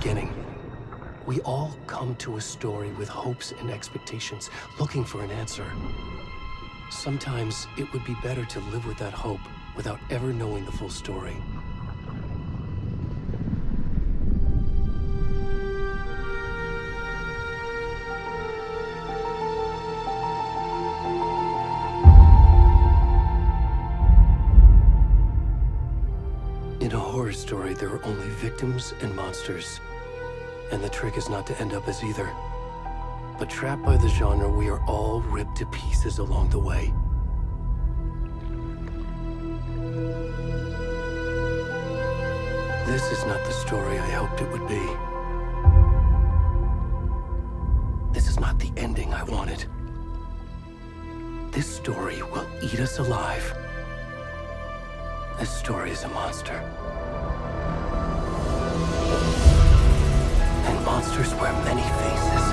beginning. We all come to a story with hopes and expectations, looking for an answer. Sometimes it would be better to live with that hope without ever knowing the full story. In a horror story, there are only victims and monsters. And the trick is not to end up as either. But trapped by the genre, we are all ripped to pieces along the way. This is not the story I hoped it would be. This is not the ending I wanted. This story will eat us alive. This story is a monster. And monsters wear many faces.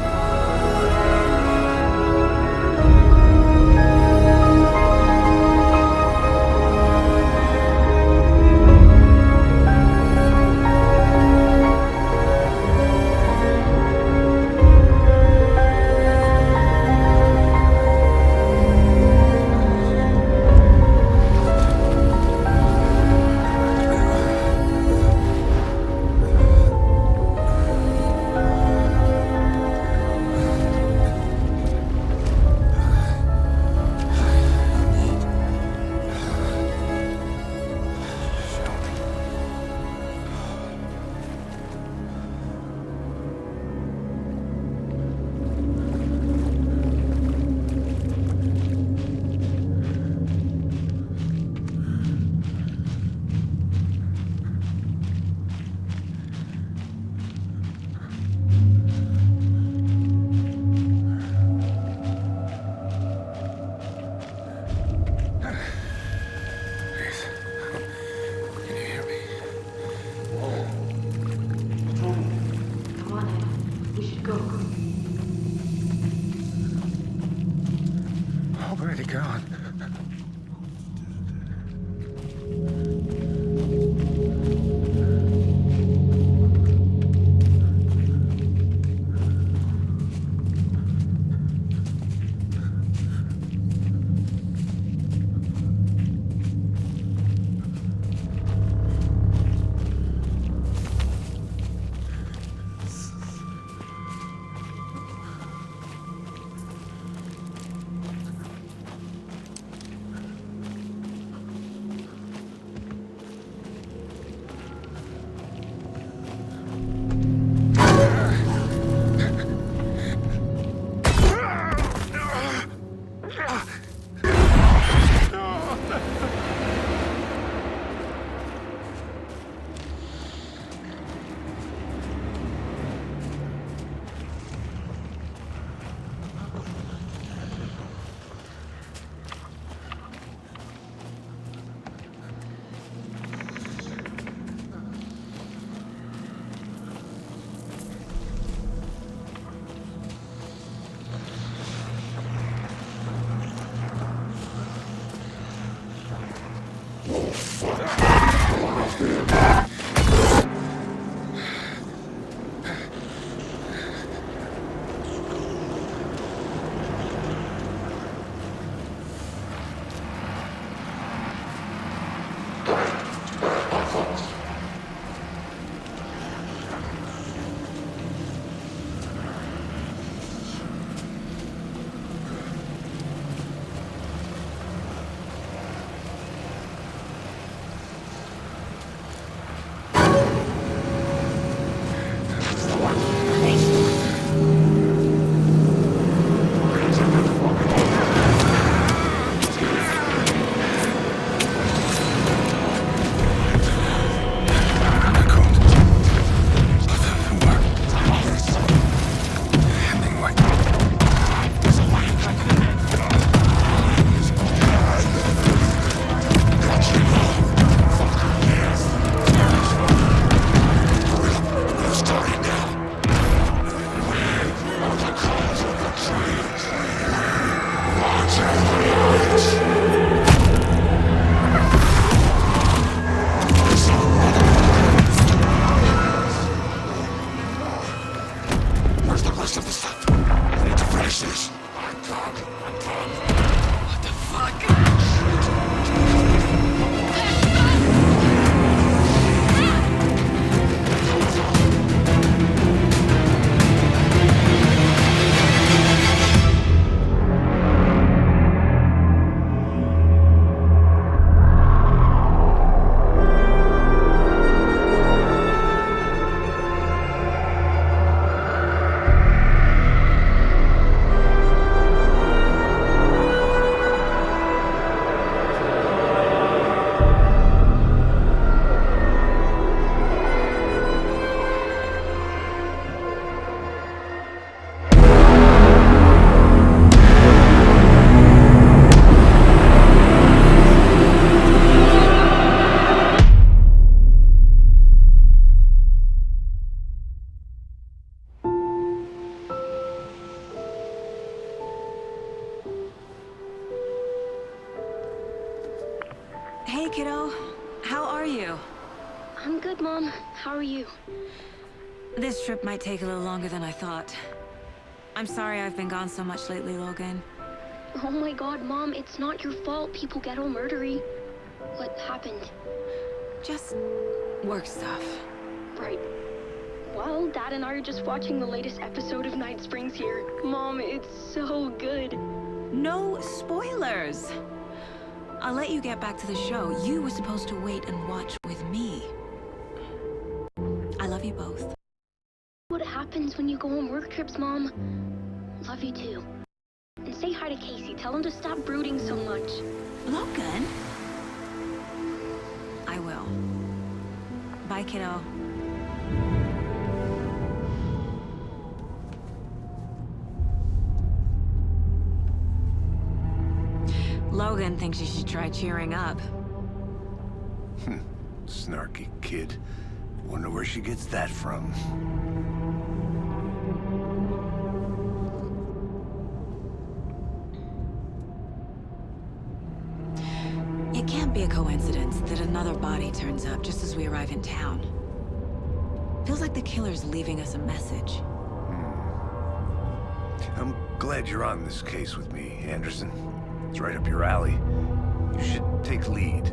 Already gone. rest of the stuff. I need to finish this. What the fuck? Hey, kiddo. How are you? I'm good, Mom. How are you? This trip might take a little longer than I thought. I'm sorry I've been gone so much lately, Logan. Oh my god, Mom, it's not your fault people get all murdery. What happened? Just work stuff. Right. Well, Dad and I are just watching the latest episode of Night Springs here. Mom, it's so good. No spoilers! I'll let you get back to the show. You were supposed to wait and watch with me. I love you both. What happens when you go on work trips, Mom? Love you too. And say hi to Casey. Tell him to stop brooding so much. Logan? I will. Bye, kiddo. Logan thinks you should try cheering up. Snarky kid. Wonder where she gets that from. It can't be a coincidence that another body turns up just as we arrive in town. Feels like the killer's leaving us a message. I'm glad you're on this case with me, Anderson. It's right up your alley. You should take lead.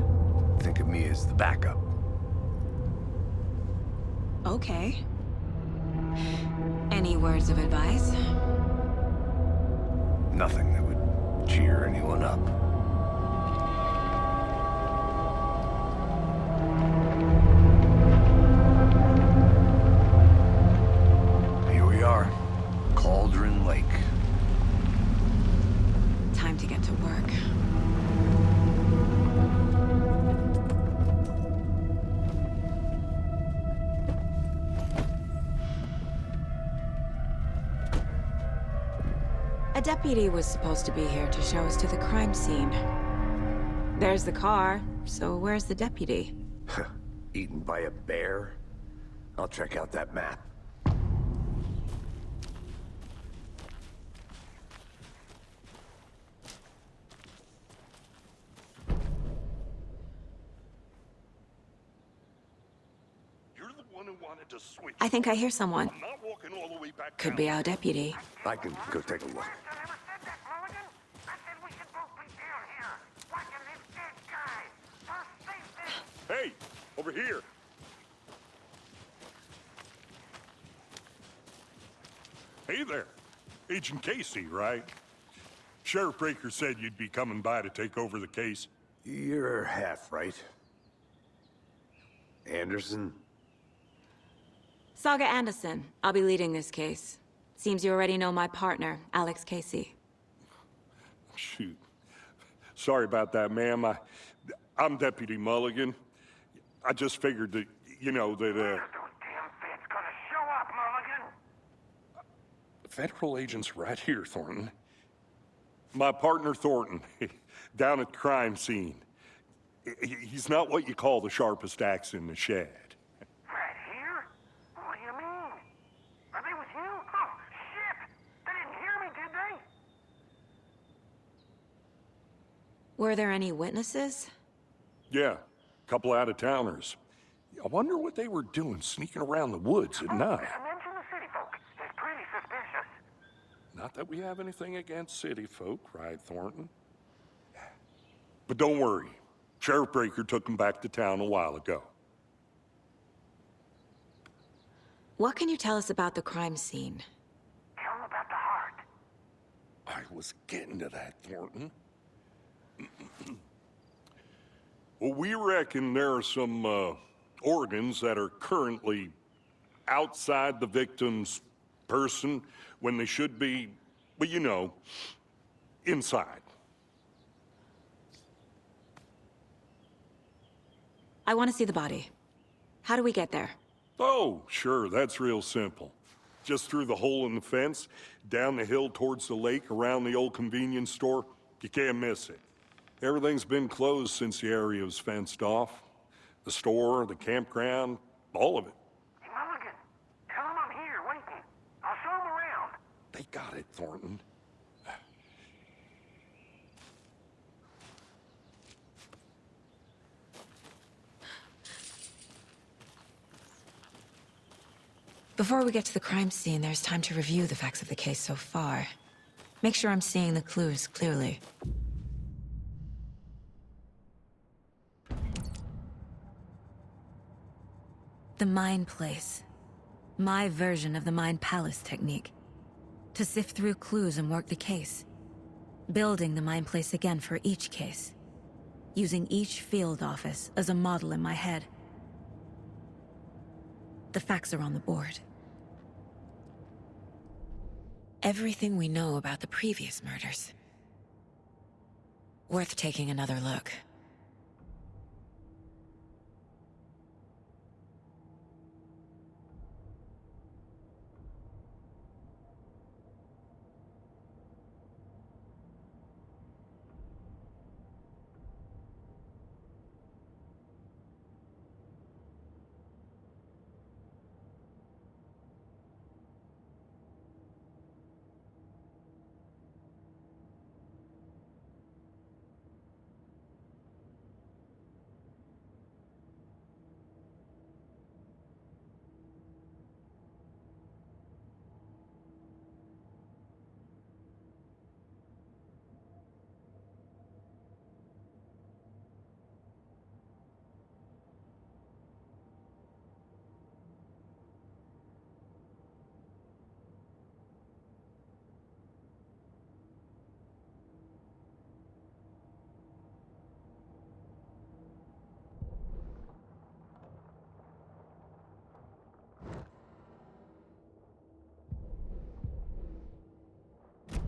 Think of me as the backup. Okay. Any words of advice? Nothing that would cheer anyone up. Here we are. Cauldron Lake. Time to get to work. A deputy was supposed to be here to show us to the crime scene. There's the car, so where's the deputy? Eaten by a bear? I'll check out that map. You're the one who wanted to switch. I think I hear someone. I'm not walking all the way back Could down. be our deputy. I can go take a look. Hey, over here. Hey there. Agent Casey, right? Sheriff Breaker said you'd be coming by to take over the case. You're half right. Anderson? Saga Anderson. I'll be leading this case. Seems you already know my partner, Alex Casey. Shoot. Sorry about that, ma'am. I'm Deputy Mulligan. I just figured that, you know, that, Those damn feds gonna show up, Mulligan. federal agent's right here, Thornton. My partner, Thornton, down at the crime scene. He's not what you call the sharpest axe in the shed. Right here? What do you mean? Are they with you? Oh, shit! They didn't hear me, did they? Were there any witnesses? Yeah, a couple out-of-towners. I wonder what they were doing sneaking around the woods at night. I mentioned the city folk. It's pretty suspicious. Not that we have anything against city folk, right, Thornton? But don't worry. Sheriff Breaker took him back to town a while ago. What can you tell us about the crime scene? Tell him about the heart. I was getting to that, Thornton. Well, we reckon there are some organs that are currently outside the victim's person when they should be, well, you know, inside. I want to see the body. How do we get there? Oh, sure, that's real simple. Just through the hole in the fence, down the hill towards the lake, around the old convenience store. You can't miss it. Everything's been closed since the area was fenced off. The store, the campground, all of it. Hey, Mulligan, tell him I'm here waiting. I'll show him around. They got it, Thornton. Before we get to the crime scene, there's time to review the facts of the case so far. Make sure I'm seeing the clues clearly. The Mind Place. My version of the Mind Palace technique. To sift through clues and work the case. Building the Mind Place again for each case. Using each field office as a model in my head. The facts are on the board. Everything we know about the previous murders. Worth taking another look.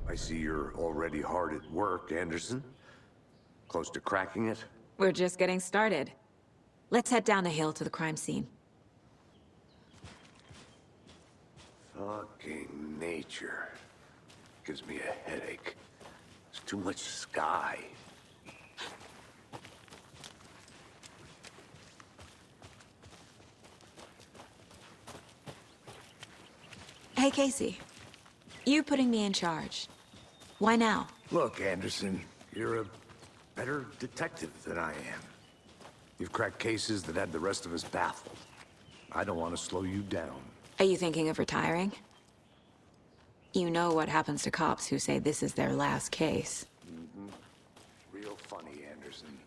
I see you're already hard at work, Anderson. Close to cracking it? We're just getting started. Let's head down the hill to the crime scene. Fucking nature. Gives me a headache. There's too much sky. Hey, Casey. You putting me in charge. Why now? Look, Anderson, you're a better detective than I am. You've cracked cases that had the rest of us baffled. I don't want to slow you down. Are you thinking of retiring? You know what happens to cops who say this is their last case. Real funny, Anderson.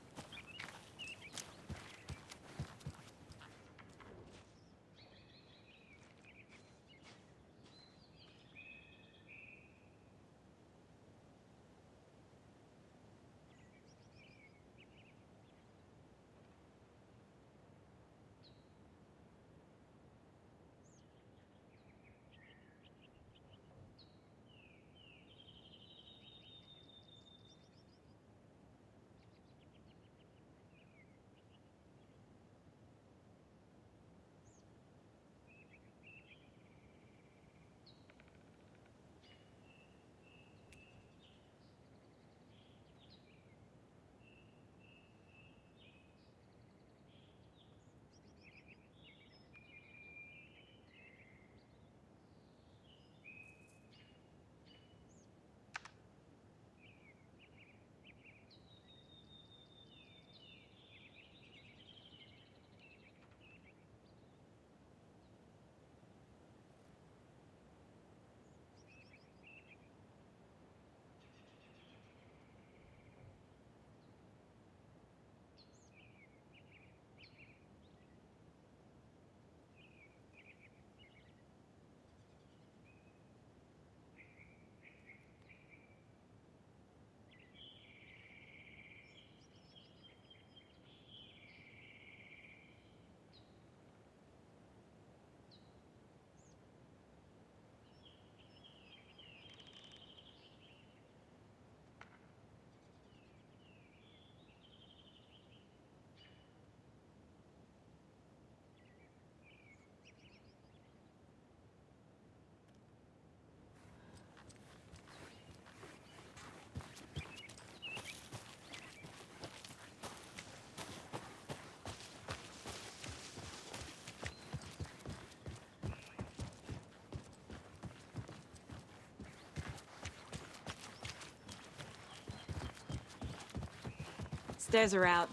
Stairs are out.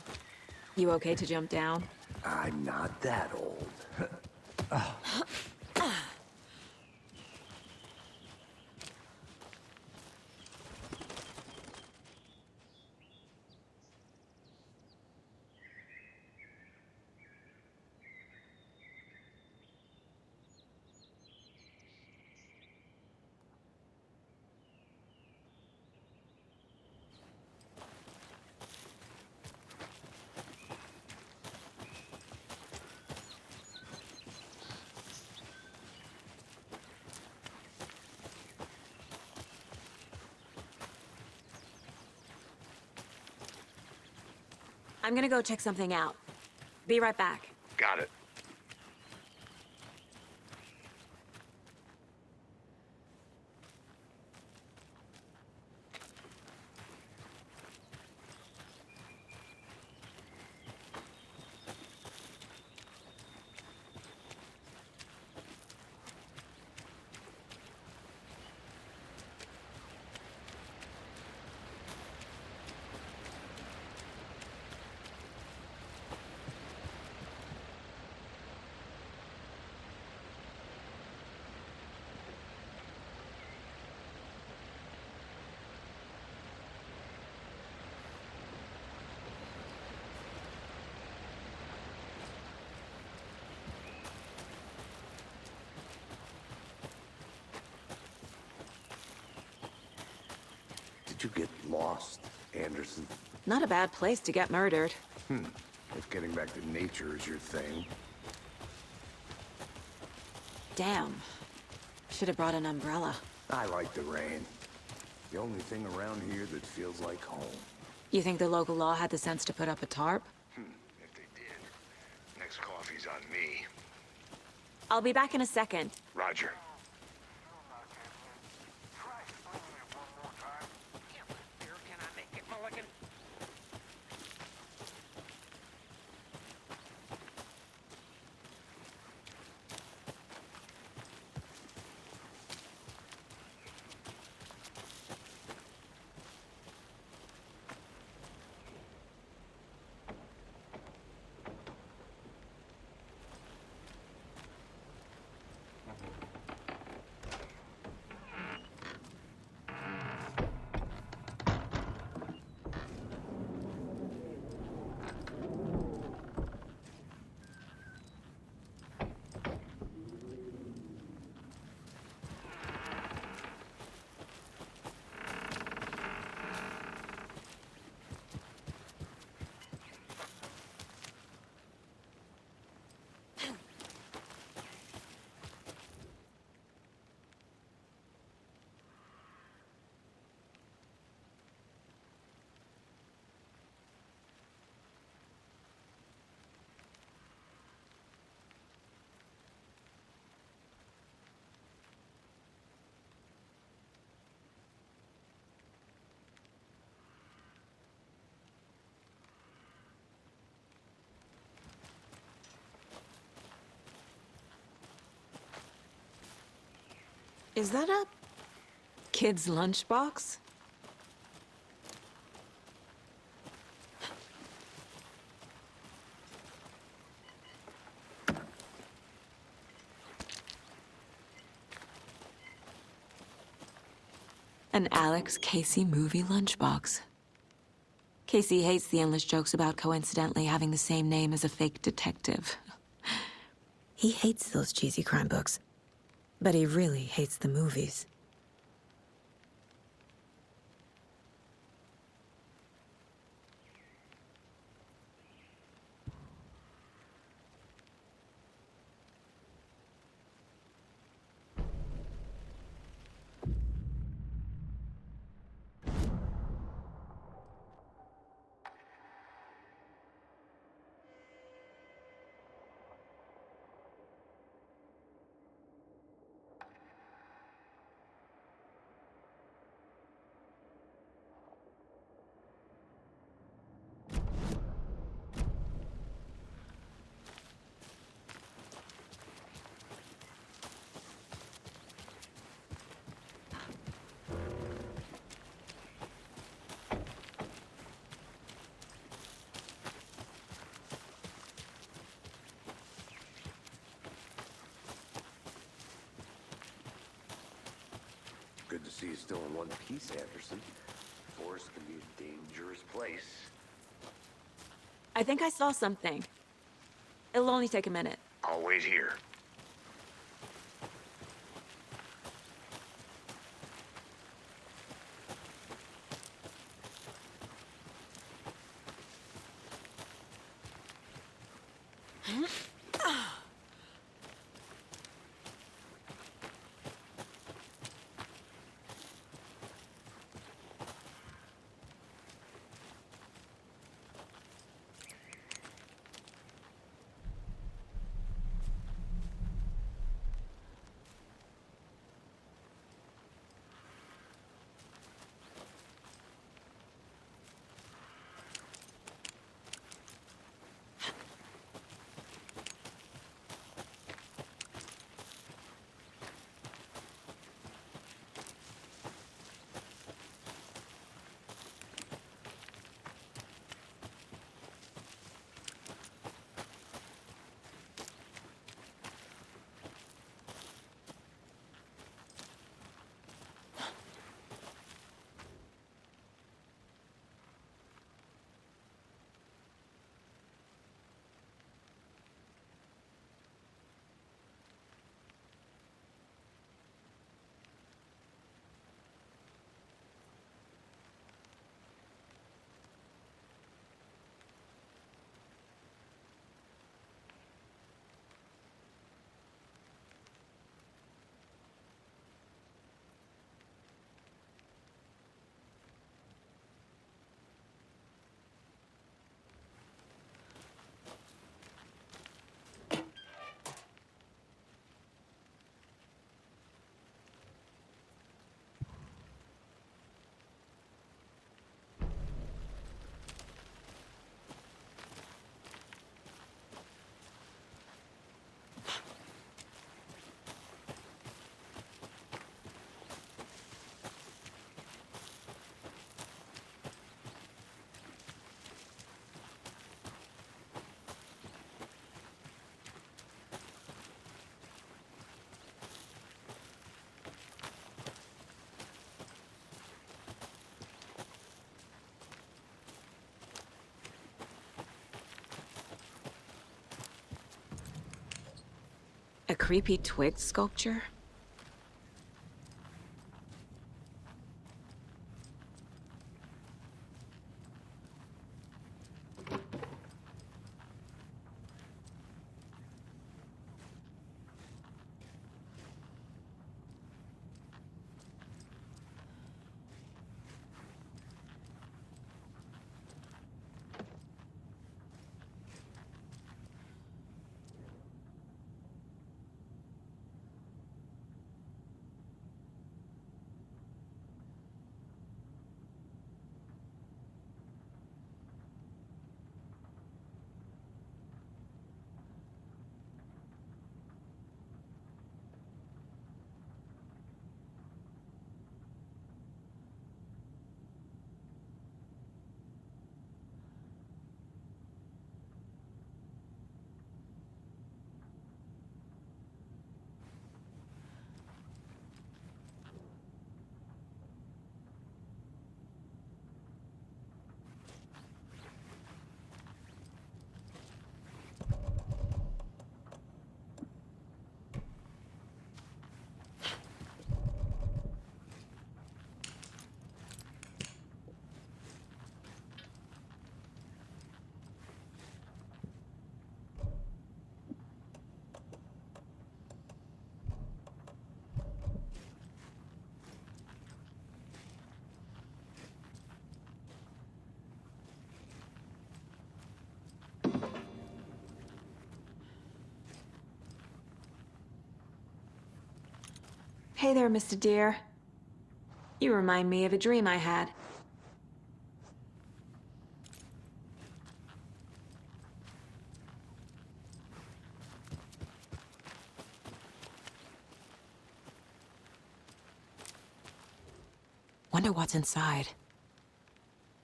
You okay to jump down? I'm not that old. I'm gonna go check something out. Be right back. Got it. Did you get lost, Anderson? Not a bad place to get murdered. If getting back to nature is your thing. Damn. Should have brought an umbrella. I like the rain. The only thing around here that feels like home. You think the local law had the sense to put up a tarp? If they did, next coffee's on me. I'll be back in a second. Roger. Try explaining it one more time. Yeah, but here can I make it, Mulligan? Is that a kid's lunchbox? An Alex Casey movie lunchbox. Casey hates the endless jokes about coincidentally having the same name as a fake detective. He hates those cheesy crime books, but he really hates the movies. Good to see you still in one piece, Anderson. Forest can be a dangerous place. I think I saw something. It'll only take a minute. I'll wait here. A creepy twig sculpture? Hey there, Mr. Deer. You remind me of a dream I had. Wonder what's inside.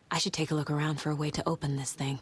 I should take a look around for a way to open this thing.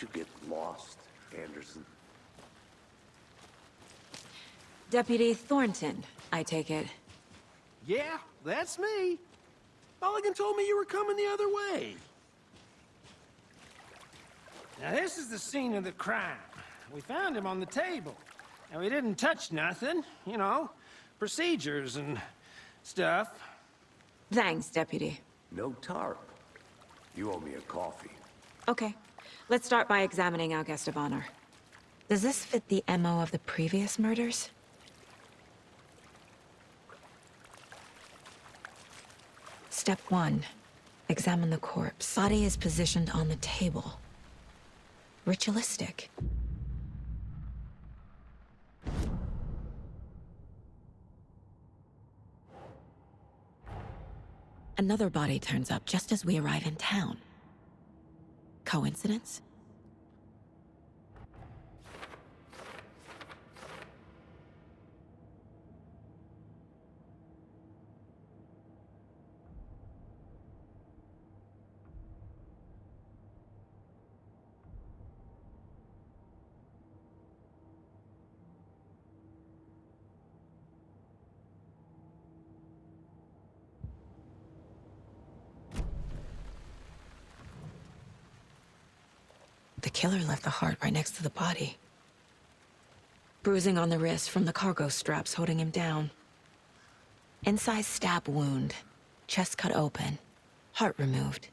you get lost, Anderson? Deputy Thornton, I take it. Yeah, that's me. Mulligan told me you were coming the other way. Now, this is the scene of the crime. We found him on the table. And we didn't touch nothing, you know, procedures and stuff. Thanks, Deputy. No tarp. You owe me a coffee. Okay, let's start by examining our guest of honor. Does this fit the MO of the previous murders? Step 1. Examine the corpse. Body is positioned on the table. Ritualistic. Another body turns up just as we arrive in town. Coincidence? The killer left the heart right next to the body. Bruising on the wrist from the cargo straps holding him down. Inside stab wound, chest cut open, heart removed.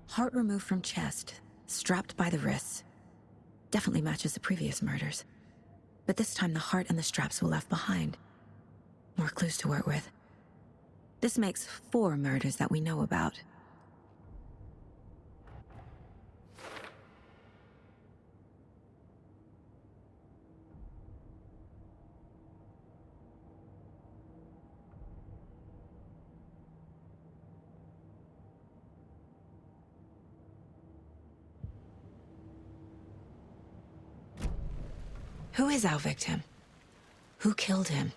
Heart removed from chest, strapped by the wrists. Definitely matches the previous murders. But this time the heart and the straps were left behind. More clues to work with. This makes 4 murders that we know about. Who is our victim? Who killed him?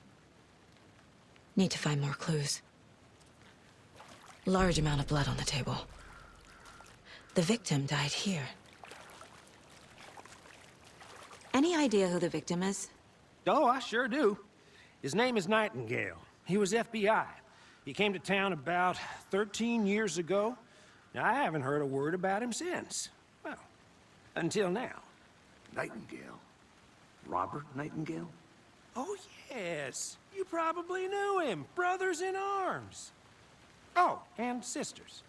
Need to find more clues. Large amount of blood on the table. The victim died here. Any idea who the victim is? Oh, I sure do. His name is Nightingale. He was FBI. He came to town about 13 years ago. Now, I haven't heard a word about him since. Well, until now. Nightingale? Robert Nightingale? Oh, yes. You probably knew him. Brothers in arms. Oh, and sisters.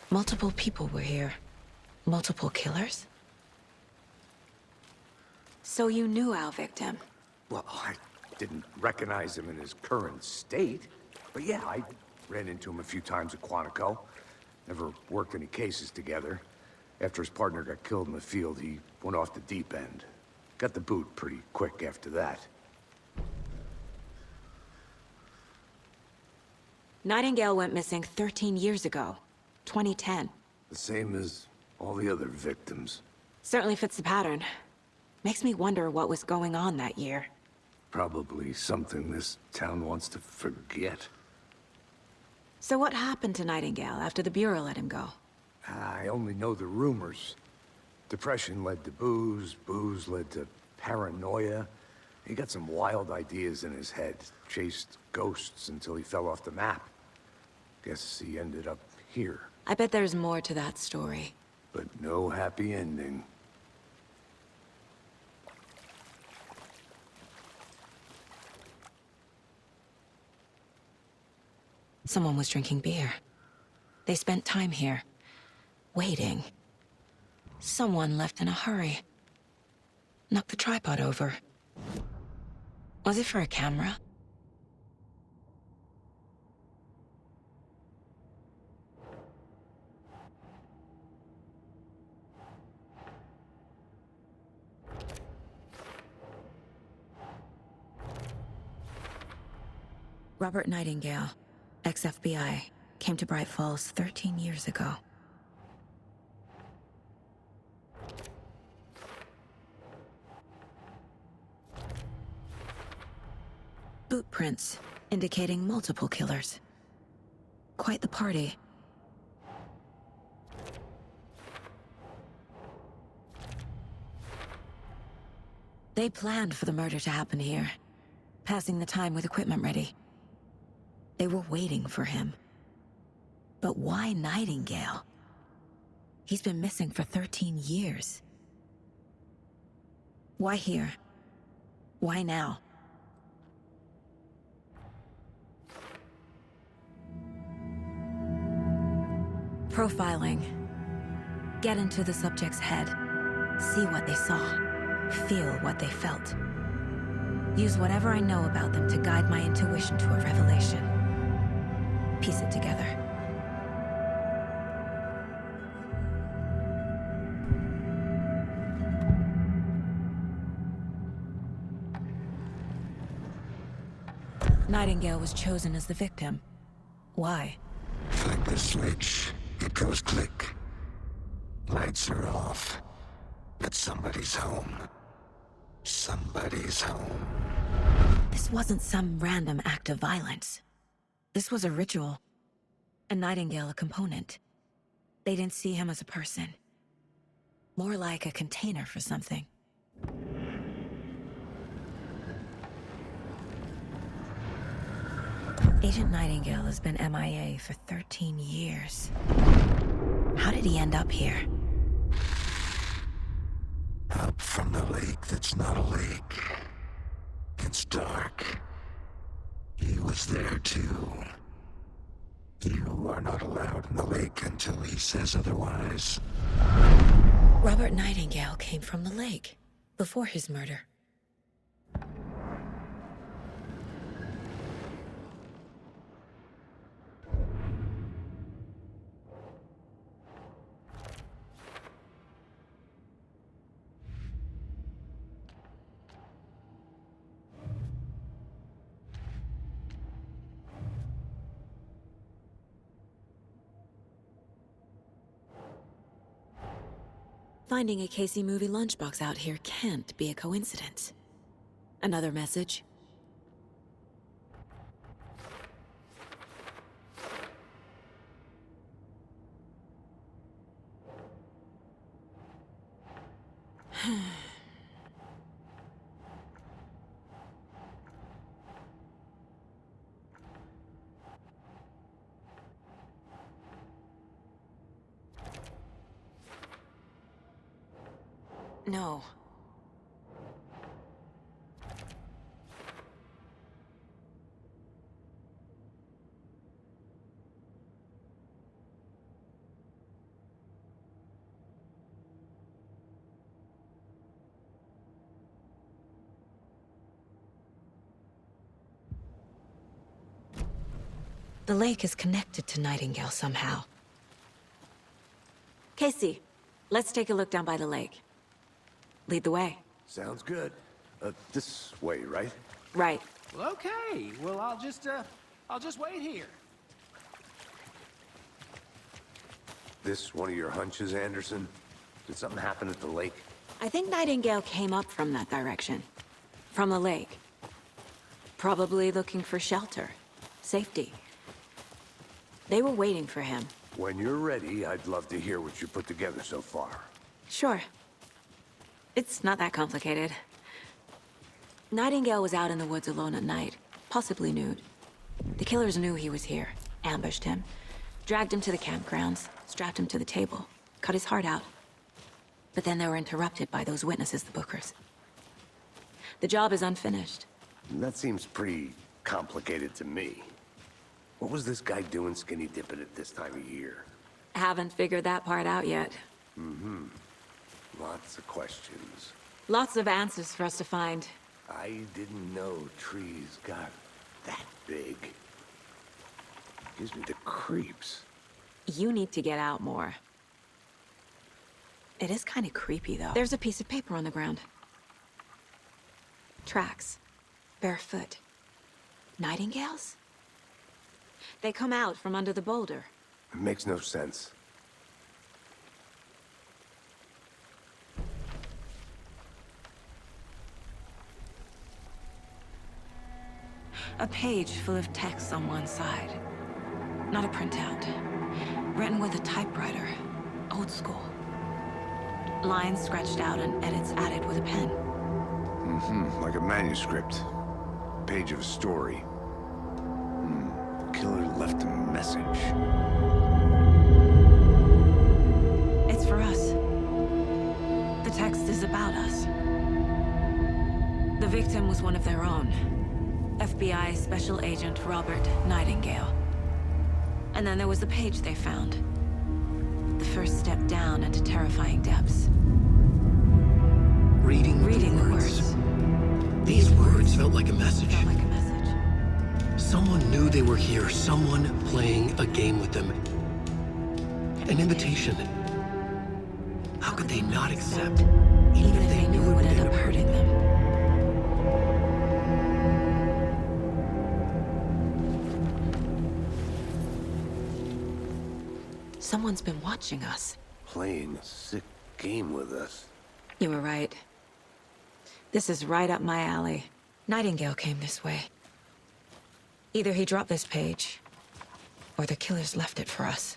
Multiple people were here. Multiple killers? So you knew our victim? Well, I didn't recognize him in his current state. But yeah, I ran into him a few times at Quantico. Never worked any cases together. After his partner got killed in the field, he went off the deep end. Got the boot pretty quick after that. Nightingale went missing 13 years ago. 2010. The same as all the other victims. Certainly fits the pattern. Makes me wonder what was going on that year. Probably something this town wants to forget. So what happened to Nightingale after the Bureau let him go? I only know the rumors. Depression led to booze, booze led to paranoia. He got some wild ideas in his head, chased ghosts until he fell off the map. Guess he ended up here, I bet there's more to that story. but no happy ending. Someone was drinking beer. They spent time here, waiting. Someone left in a hurry. Knocked the tripod over. Was it for a camera? Robert Nightingale, ex-FBI, came to Bright Falls 13 years ago. Boot prints indicating multiple killers. Quite the party. They planned for the murder to happen here, passing the time with equipment ready. They were waiting for him. But why Nightingale? He's been missing for 13 years. Why here? Why now? Profiling. Get into the subject's head. See what they saw. Feel what they felt. Use whatever I know about them to guide my intuition to a revelation. Piece it together. Nightingale was chosen as the victim. Why? Flick the switch, it goes click. Lights are off. But somebody's home. Somebody's home. This wasn't some random act of violence. This was a ritual. And Nightingale a component. They didn't see him as a person. More like a container for something. Agent Nightingale has been MIA for 13 years. How did he end up here? Up from the lake that's not a lake. It's dark. He was there too. You are not allowed in the lake until he says otherwise. Robert Nightingale came from the lake, before his murder. Finding a Casey movie lunchbox out here can't be a coincidence. Another message? No. The lake is connected to Nightingale somehow. Casey, let's take a look down by the lake. Lead the way. Sounds good. This way, right? Right. Well, okay. Well, I'll just wait here. This one of your hunches, Anderson? Did something happen at the lake? I think Nightingale came up from that direction. From the lake. Probably looking for shelter, safety. They were waiting for him. When you're ready, I'd love to hear what you put together so far. Sure. It's not that complicated. Nightingale was out in the woods alone at night, possibly nude. The killers knew he was here, ambushed him, dragged him to the campgrounds, strapped him to the table, cut his heart out. But then they were interrupted by those witnesses, the Bookers. The job is unfinished. That seems pretty complicated to me. What was this guy doing skinny dipping at this time of year? Haven't figured that part out yet. Lots of questions. Lots of answers for us to find. I didn't know trees got that big. Gives me the creeps. You need to get out more. It is kind of creepy, though. There's a piece of paper on the ground. Tracks. Barefoot. Nightingales? They come out from under the boulder. It makes no sense. A page full of text on one side. Not a printout. Written with a typewriter. Old school. Lines scratched out and edits added with a pen. Like a manuscript. Page of a story. Killer left a message. It's for us. The text is about us. The victim was one of their own. FBI Special Agent Robert Nightingale. And then there was the page they found. The first step down into terrifying depths. Reading the words. These words felt like a message. Felt like a message. Someone knew they were here, someone playing a game with them. An invitation. How could they not accept, even if they knew it would end up hurting them? Someone's been watching us. Playing a sick game with us. You were right. This is right up my alley. Nightingale came this way. Either he dropped this page, or the killers left it for us.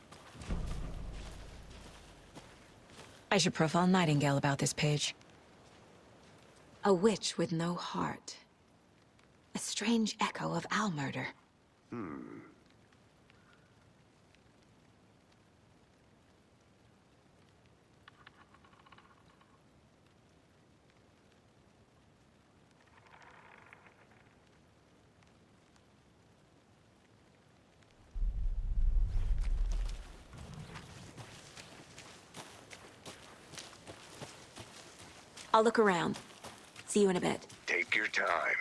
I should profile Nightingale about this page. A witch with no heart. A strange echo of owl murder. I'll look around. See you in a bit. Take your time.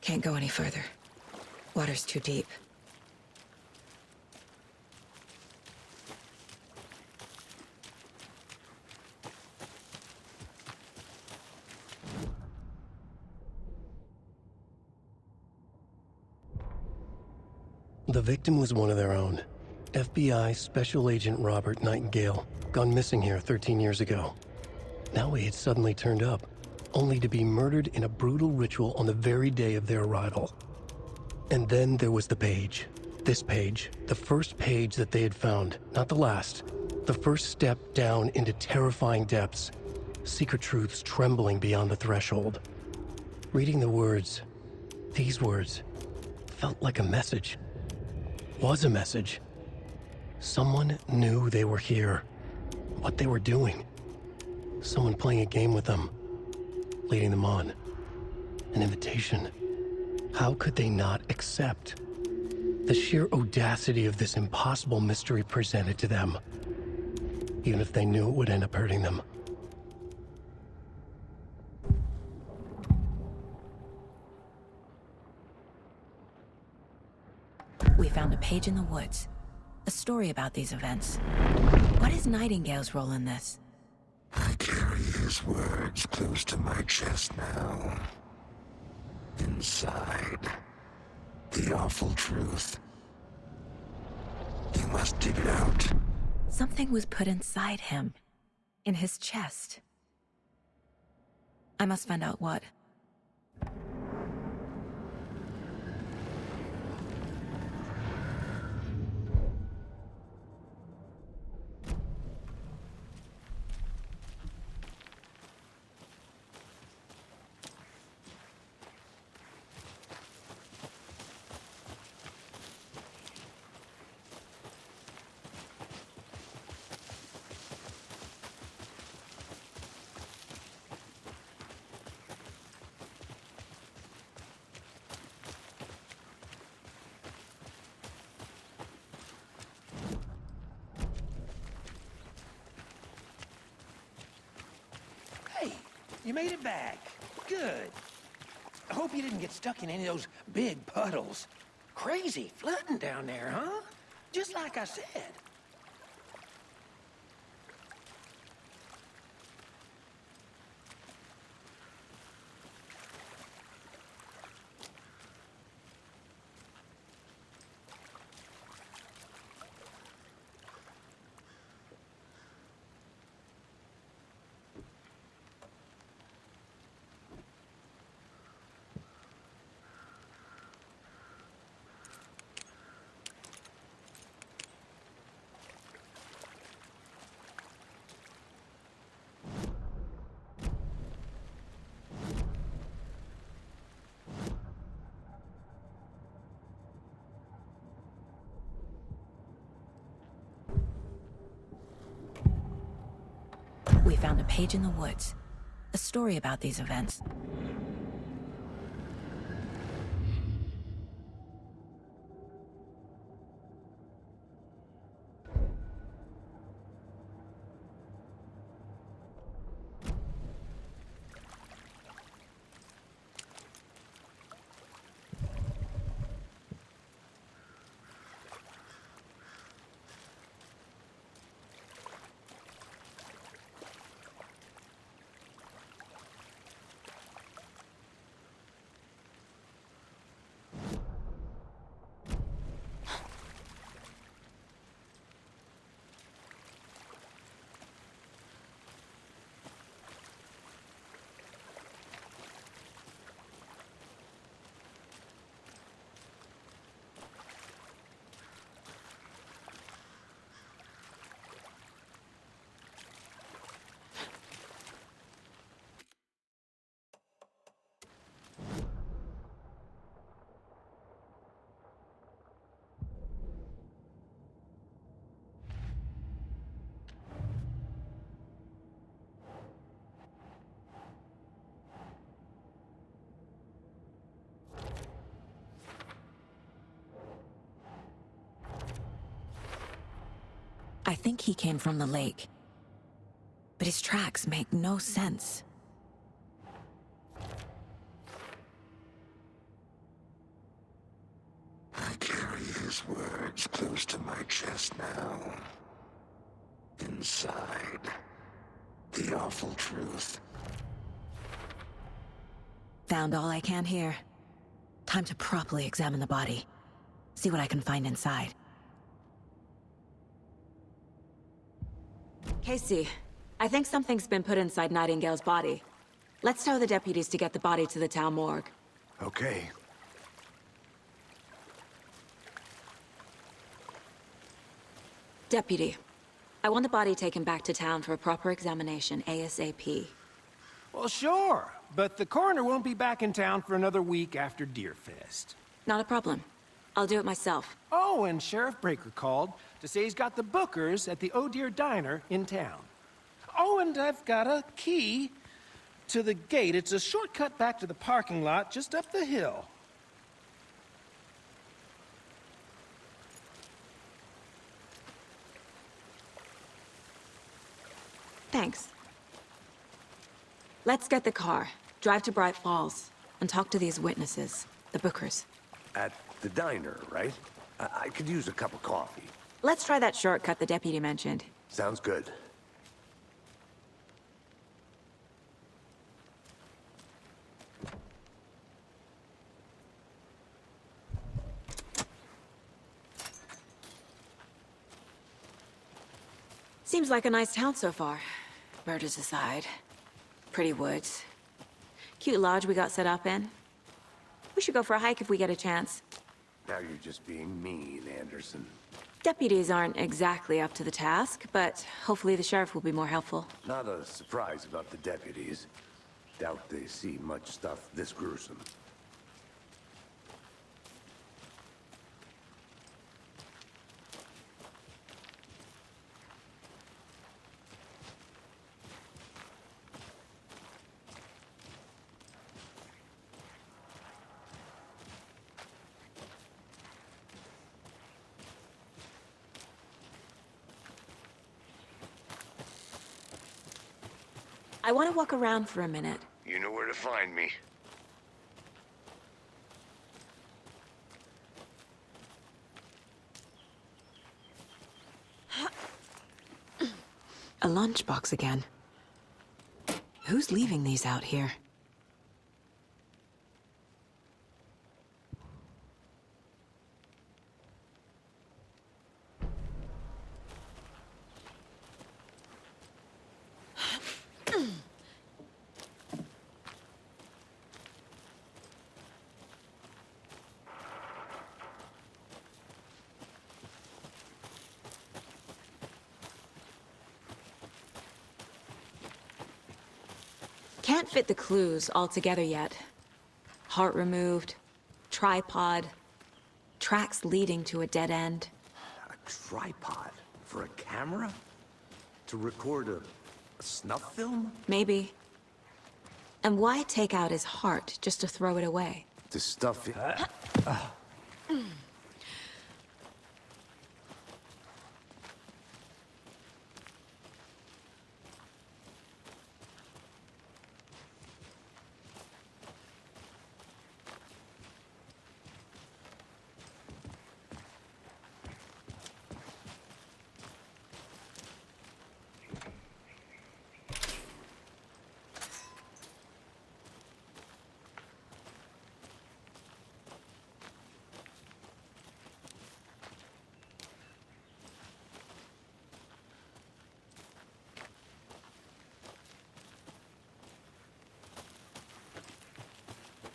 Can't go any further. Water's too deep. The victim was one of their own. FBI Special Agent Robert Nightingale, gone missing here 13 years ago. Now he had suddenly turned up, only to be murdered in a brutal ritual on the very day of their arrival. And then there was the page. This page, the first page that they had found, not the last. The first step down into terrifying depths. Secret truths trembling beyond the threshold. Reading the words, these words, felt like a message. Was a message. Someone knew they were here. What they were doing. Someone playing a game with them. Leading them on. An invitation. How could they not accept? The sheer audacity of this impossible mystery presented to them. Even if they knew it would end up hurting them. We found a page in the woods. A story about these events. What is Nightingale's role in this? I carry his words close to my chest now. Inside, the awful truth. You must dig it out. Something was put inside him. In his chest. I must find out what. you made it back. Good. I hope you didn't get stuck in any of those big puddles. Crazy flooding down there, huh? Just like I said. We found a page in the woods. A story about these events. I think he came from the lake. But his tracks make no sense. I carry his words close to my chest now. Inside, the awful truth. Found all I can here. Time to properly examine the body. See what I can find inside. Casey, I think something's been put inside Nightingale's body. Let's tell the deputies to get the body to the town morgue. Okay. Deputy, I want the body taken back to town for a proper examination ASAP. Well, sure, but the coroner won't be back in town for another week after Deerfest. Not a problem. I'll do it myself. Oh, and Sheriff Breaker called to say he's got the Bookers at the Oh Dear Diner in town. Oh, and I've got a key to the gate. It's a shortcut back to the parking lot just up the hill. Thanks. Let's get the car, drive to Bright Falls, and talk to these witnesses, the Bookers. At the diner, right? I could use a cup of coffee. Let's try that shortcut the deputy mentioned. Sounds good. Seems like a nice town so far. Murders aside. Pretty woods. Cute lodge we got set up in. We should go for a hike if we get a chance. Now you're just being mean, Anderson. Deputies aren't exactly up to the task, but hopefully the sheriff will be more helpful. Not a surprise about the deputies. Doubt they see much stuff this gruesome. I want to walk around for a minute. You know where to find me. A lunchbox again. Who's leaving these out here? Can't fit the clues all together yet. Heart removed, tripod, tracks leading to a dead end. A tripod? For a camera? To record a snuff film? Maybe. And why take out his heart just to throw it away? To stuff it...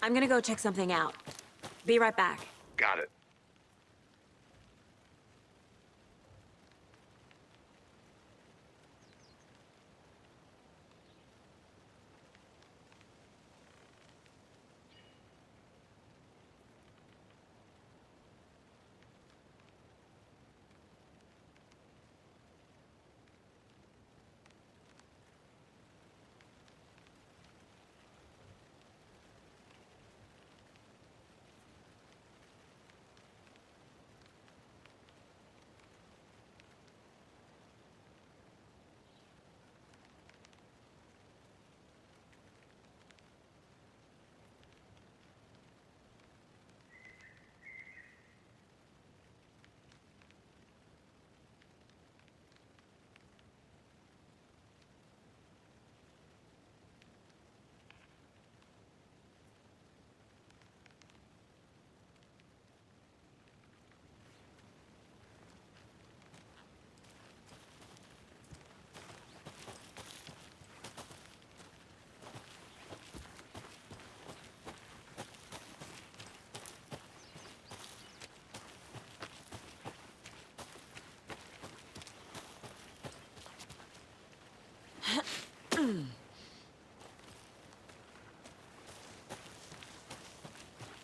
I'm gonna go check something out. Be right back. Got it.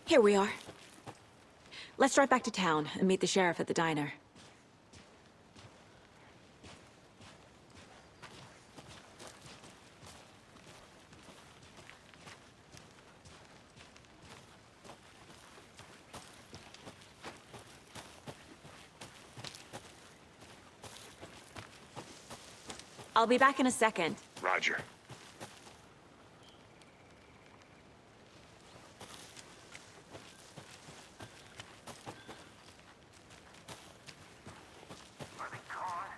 Here we are. Let's drive back to town and meet the sheriff at the diner. I'll be back in a second. Roger. Are they gone?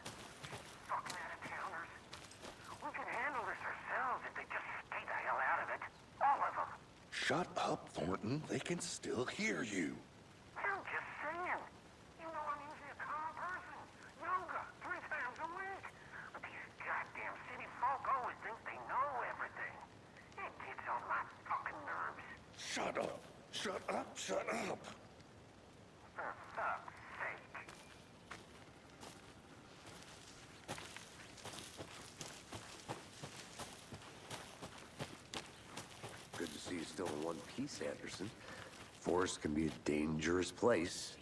Fucking out-of-towners. We can handle this ourselves if they just stay the hell out of it. All of them. Shut up, Thornton. They can still hear you. I'm just saying. You know I'm usually a calm person. Yoga 3 times a week. But these goddamn city folk always think they know everything. It gets on my fucking nerves. Shut up. Shut up. Shut up. For fuck's sake. Good to see you still in one piece, Anderson. Forest can be a dangerous place.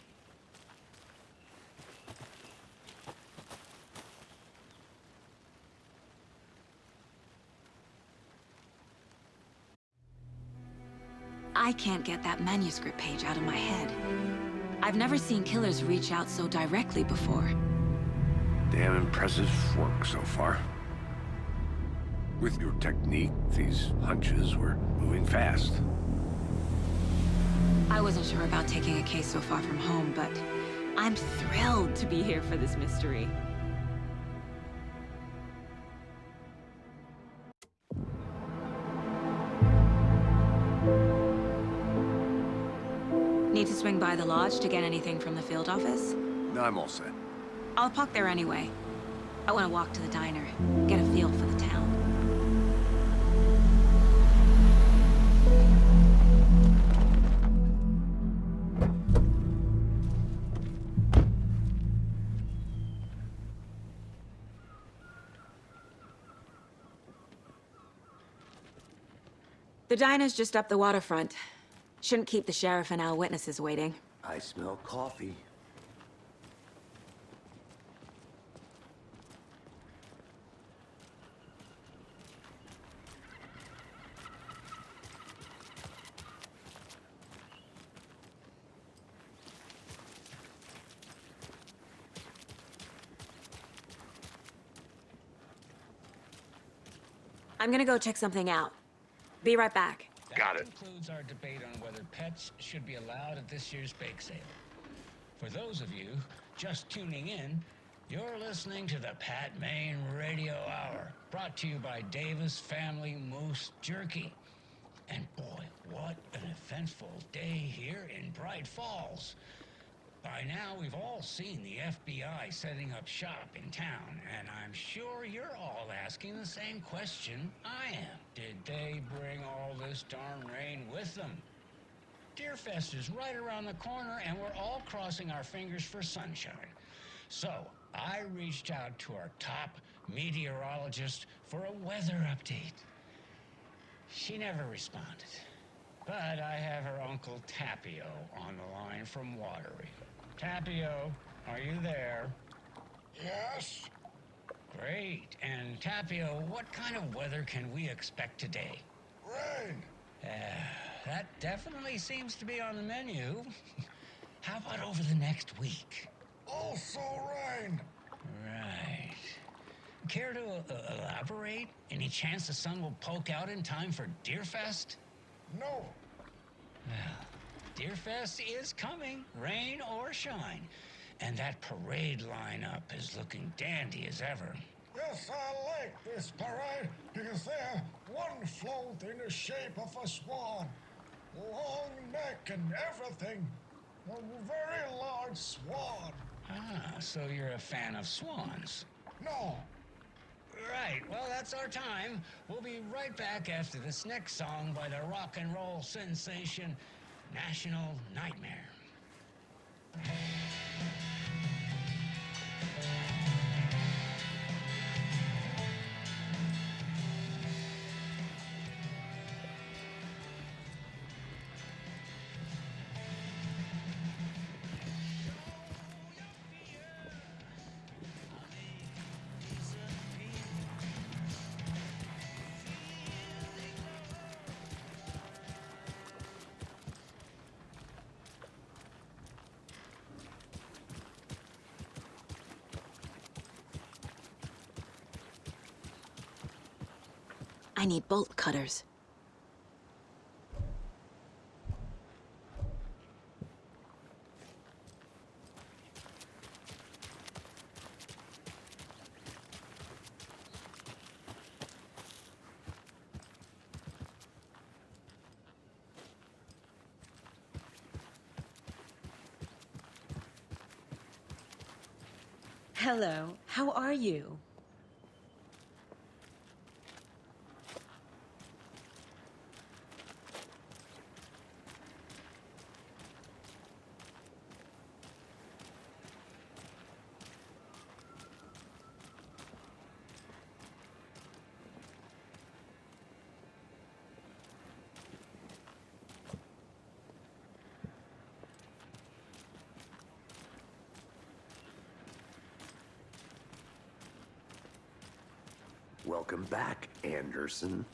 I can't get that manuscript page out of my head. I've never seen killers reach out so directly before. Damn impressive work so far. With your technique, these hunches were moving fast. I wasn't sure about taking a case so far from home, but I'm thrilled to be here for this mystery. Need to swing by the lodge to get anything from the field office? No, I'm all set. I'll park there anyway. I want to walk to the diner, get a feel for the town. The diner's just up the waterfront. Shouldn't keep the sheriff and our witnesses waiting. I smell coffee. I'm gonna go check something out. Be right back. Got it. That concludes our debate on whether pets should be allowed at this year's bake sale. For those of you just tuning in, you're listening to the Pat Maine Radio Hour, brought to you by Davis Family Moose Jerky. And boy, what an eventful day here in Bright Falls. By now, we've all seen the FBI setting up shop in town, and I'm sure you're all asking the same question I am. Did they bring all this darn rain with them? Deerfest is right around the corner, and we're all crossing our fingers for sunshine. So, I reached out to our top meteorologist for a weather update. She never responded. But I have her Uncle Tapio on the line from Watery. Tapio, are you there? Yes? Great. And Tapio, what kind of weather can we expect today? Rain. That definitely seems to be on the menu. How about over the next week? Also rain. Right. Care to elaborate? Any chance the sun will poke out in time for Deerfest? No. Well, Deerfest is coming, rain or shine. And that parade lineup is looking dandy as ever. Yes, I like this parade because they're one float in the shape of a swan. Long neck and everything. A very large swan. Ah, so you're a fan of swans. No. Right, well, that's our time. We'll be right back after this next song by the rock and roll sensation, National Nightmare. I need bolt cutters. Hello, how are you? Welcome back, Anderson.